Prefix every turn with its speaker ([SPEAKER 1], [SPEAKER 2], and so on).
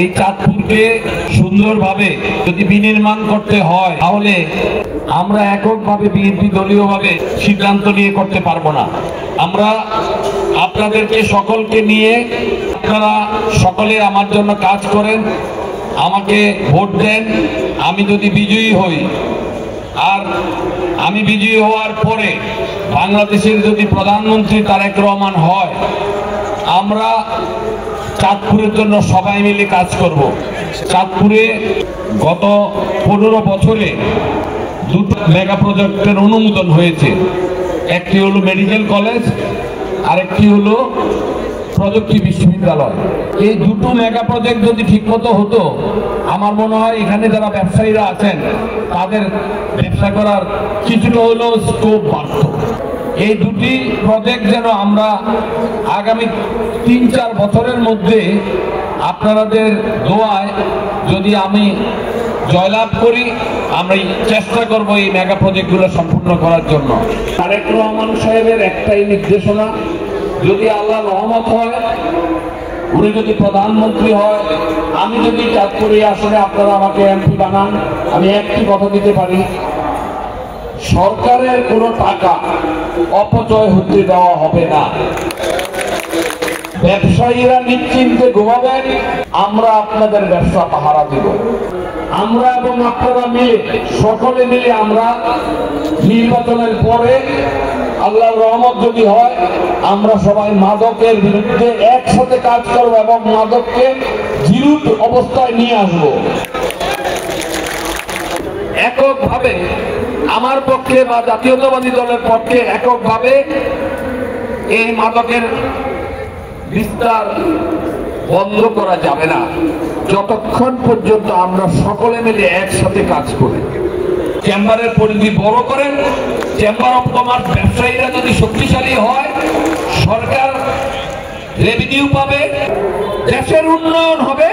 [SPEAKER 1] এই চাঁদপুরকে সুন্দরভাবে যদি বিনির্মাণ করতে হয় তাহলে আমরা এককভাবে বিএনপি দলীয়ভাবে সিদ্ধান্ত নিয়ে করতে পারবো না। আমরা আপনাদেরকে সকলকে নিয়ে, আপনারা সকলে আমার জন্য কাজ করেন, আমাকে ভোট দেন। আমি যদি বিজয়ী হই, আর আমি বিজয়ী হওয়ার পরে বাংলাদেশের যদি প্রধানমন্ত্রী তারেক রহমান হয়, আমরা চাঁদপুরের জন্য সবাই মিলে কাজ করব। চাঁদপুরে গত 15 বছরে দুটো মেগা প্রজেক্টের অনুমোদন হয়েছে। একটি হলো মেডিকেল কলেজ, আরেকটি হলো প্রযুক্তি বিশ্ববিদ্যালয়। এই দুটো মেগা প্রজেক্ট যদি ঠিকমতো হতো, আমার মনে হয় এখানে যারা ব্যবসায়ীরা আছেন তাদের ব্যবসা করার কিছুটা হলেও স্কোপ বাড়ত। এই দুটি প্রজেক্ট যেন আমরা আগামী 3-4 বছরের মধ্যে আপনাদের দোয়ায় যদি আমি জয়লাভ করি, আমরা চেষ্টা করব এই মেগা প্রজেক্টগুলো সম্পূর্ণ করার জন্য। তারেক রহমান সাহেবের একটাই নির্দেশনা, যদি আল্লাহ রহমত হয়, উনি যদি প্রধানমন্ত্রী হয়, আমি যদি চাঁদপুরে আসলে আপনারা আমাকে এমপি বানান, আমি একটি কথা দিতে পারি, সরকারের কোনো টাকা অপচয় হতে দেওয়া হবে না। ব্যবসায়ীরা নিশ্চিন্তে ঘুমাবেন, আমরা আপনাদের ব্যবসা পাহারা দিব। আমরা এবং আপনারা মিলে, সকলে মিলে আমরা নির্বাচনের পরে আল্লাহর রহমত যদি হয়, আমরা সবাই মাদকের বিরুদ্ধে একসাথে কাজ করব এবং মাদককে জিরো অবস্থায় নিয়ে আসব। এককভাবে আমার পক্ষে বা জাতীয়তাবাদী দলের পক্ষে এককভাবে এই মাদকের বিস্তার বন্ধ করা যাবে না, যতক্ষণ পর্যন্ত আমরা সকলে মিলে একসাথে কাজ করি। চেম্বারের পরিধি বড় করেন। চেম্বার অফ কমার্স ব্যবসায়ীরা যদি শক্তিশালী হয়, সরকার রেভিনিউ পাবে, দেশের উন্নয়ন হবে।